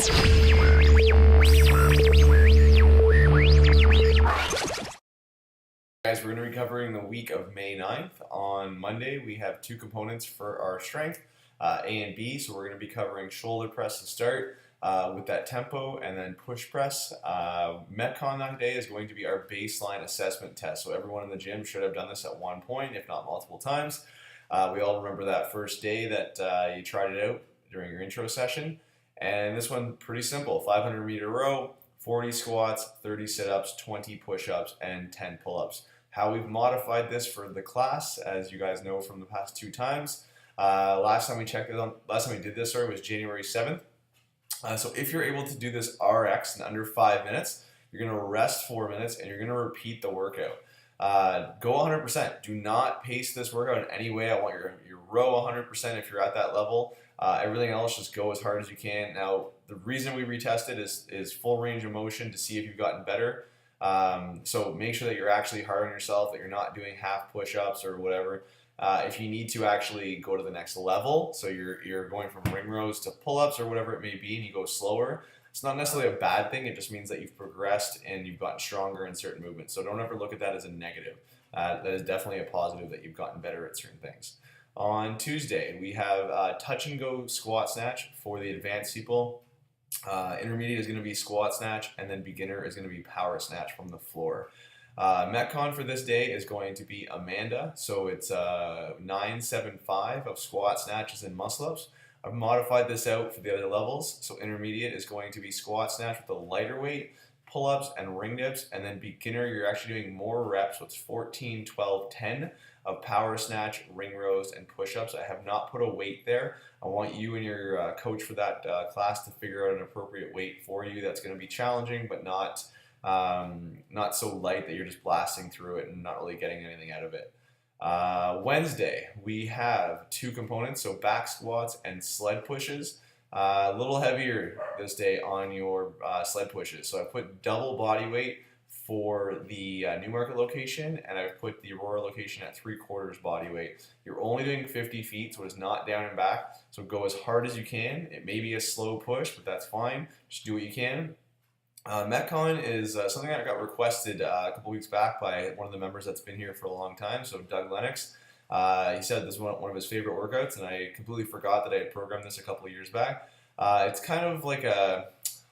Guys, we're going to be covering the week of May 9th. On Monday, we have two components for our strength, A and B. So we're going to be covering shoulder press to start with that tempo, and then push press. Metcon that day is going to be our baseline assessment test. So everyone in the gym should have done this at one point, if not multiple times. We all remember that first day that you tried it out during your intro session. And this one, pretty simple, 500-meter row, 40 squats, 30 sit-ups, 20 push-ups, and 10 pull-ups. How we've modified this for the class, as you guys know from the past two times. Last time we did this, was January 7th. So if you're able to do this RX in under 5 minutes, you're going to rest 4 minutes and you're going to repeat the workout. Go 100%. Do not pace this workout in any way. I want your row 100% if you're at that level. Everything else, just go as hard as you can. Now, the reason we retested is full range of motion to see if you've gotten better. So make sure that you're actually hard on yourself, that you're not doing half push-ups or whatever. If you need to actually go to the next level, so you're going from ring rows to pull-ups or whatever it may be, and you go slower, it's not necessarily a bad thing. It just means that you've progressed and you've gotten stronger in certain movements. So don't ever look at that as a negative. That is definitely a positive that you've gotten better at certain things. On Tuesday, we have touch and go squat snatch for the advanced people. Intermediate is going to be squat snatch, and then beginner is going to be power snatch from the floor. Metcon for this day is going to be Amanda, so it's 975 of squat snatches and muscle ups. I've modified this out for the other levels, so intermediate is going to be squat snatch with a lighter weight, pull-ups and ring dips, and then beginner you're actually doing more reps, so it's 14, 12, 10 of power snatch, ring rows, and push-ups. I have not put a weight there. I want you and your coach for that class to figure out an appropriate weight for you that's going to be challenging, but not so light that you're just blasting through it and not really getting anything out of it. Wednesday, we have two components, so back squats and sled pushes. A little heavier this day on your sled pushes. So I put double body weight for the Newmarket location, and I've put the Aurora location at 3/4 body weight. You're only doing 50 feet, so it's not down and back. So go as hard as you can. It may be a slow push, but that's fine. Just do what you can. Metcon is something that got requested a couple weeks back by one of the members that's been here for a long time, so Doug Lennox. He said this is one of his favorite workouts, and I completely forgot that I had programmed this a couple of years back. It's kind of like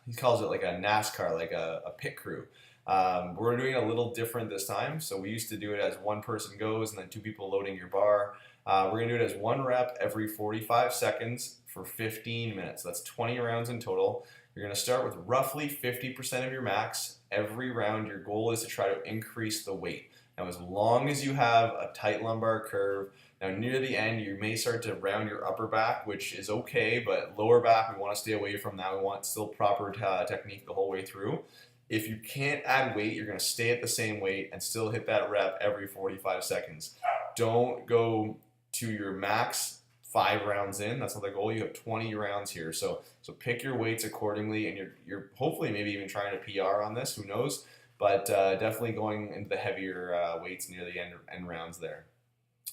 he calls it like a NASCAR, like a pit crew. We're doing a little different this time. So we used to do it as one person goes and then two people loading your bar. We're going to do it as one rep every 45 seconds for 15 minutes. That's 20 rounds in total. You're going to start with roughly 50% of your max. Every round, your goal is to try to increase the weight. Now, as long as you have a tight lumbar curve, now near the end, you may start to round your upper back, which is okay, but lower back, we want to stay away from that. We want still proper technique the whole way through. If you can't add weight, you're going to stay at the same weight and still hit that rep every 45 seconds. Don't go to your max 5 rounds in. That's not the goal. You have 20 rounds here. So pick your weights accordingly, and you're hopefully maybe even trying to PR on this. Who knows? But definitely going into the heavier weights near the end rounds there.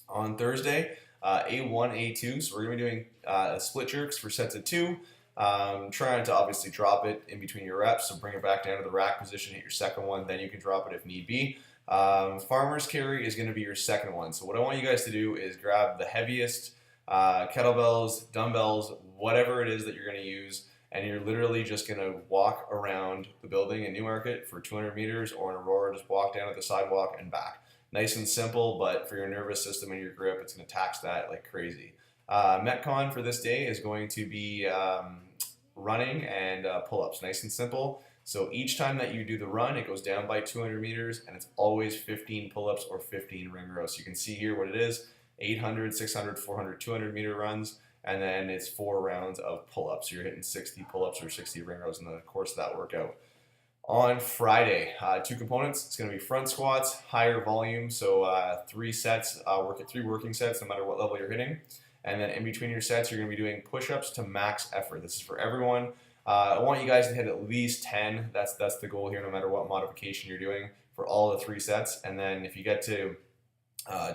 On Thursday, A1, A2. So we're going to be doing split jerks for sets of 2. Trying to obviously drop it in between your reps, so bring it back down to the rack position, hit your second one, then you can drop it if need be. Farmer's carry is going to be your second one. So what I want you guys to do is grab the heaviest kettlebells, dumbbells, whatever it is that you're going to use, and you're literally just going to walk around the building in Newmarket for 200 meters, or in Aurora, just walk down at the sidewalk and back. Nice and simple, but for your nervous system and your grip, it's going to tax that like crazy. Metcon for this day is going to be running and pull-ups, nice and simple. So each time that you do the run, it goes down by 200 meters, and it's always 15 pull-ups or 15 ring rows. So you can see here what it is: 800, 600, 400, 200 meter runs, and then it's 4 rounds of pull-ups. So you're hitting 60 pull-ups or 60 ring rows in the course of that workout. On Friday, 2 components. It's going to be front squats, higher volume, so 3 sets, work at 3 working sets no matter what level you're hitting. And then in between your sets, you're going to be doing push-ups to max effort. This is for everyone. I want you guys to hit at least 10. That's the goal here, no matter what modification you're doing for all the 3 sets. And then if you get to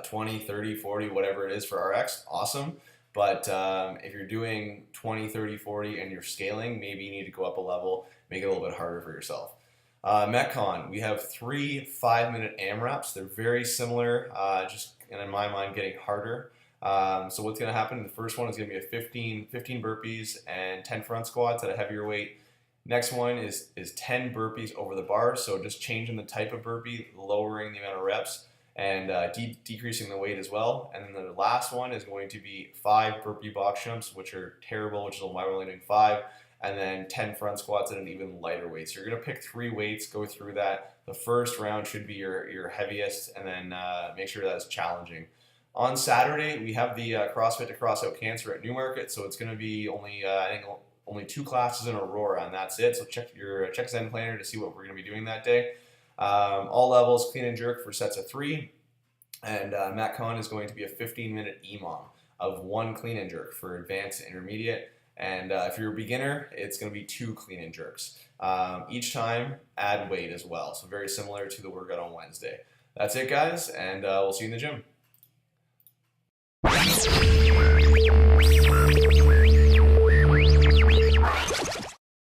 20, 30, 40, whatever it is for RX, awesome. But if you're doing 20, 30, 40 and you're scaling, maybe you need to go up a level, make it a little bit harder for yourself. Metcon, we have 3 5-minute AMRAPs. They're very similar, just in my mind getting harder. So what's going to happen? The first one is going to be a 15 burpees and 10 front squats at a heavier weight. Next one is 10 burpees over the bar, so just changing the type of burpee, lowering the amount of reps, and decreasing the weight as well. And then the last one is going to be 5 burpee box jumps, which are terrible, which is why we're only doing 5, and then 10 front squats at an even lighter weight. So you're going to pick 3 weights, go through that. The first round should be your heaviest, and then make sure that's challenging. On Saturday, we have the CrossFit to Cross Out Cancer at Newmarket, so it's going to be only, I think, only 2 classes in Aurora, and that's it. So check Zen planner to see what we're going to be doing that day. All levels, clean and jerk for sets of 3, and Metcon is going to be a 15-minute EMOM of 1 clean and jerk for advanced and intermediate. And if you're a beginner, it's going to be 2 clean and jerks. Each time, add weight as well. So very similar to the workout on Wednesday. That's it, guys, and we'll see you in the gym.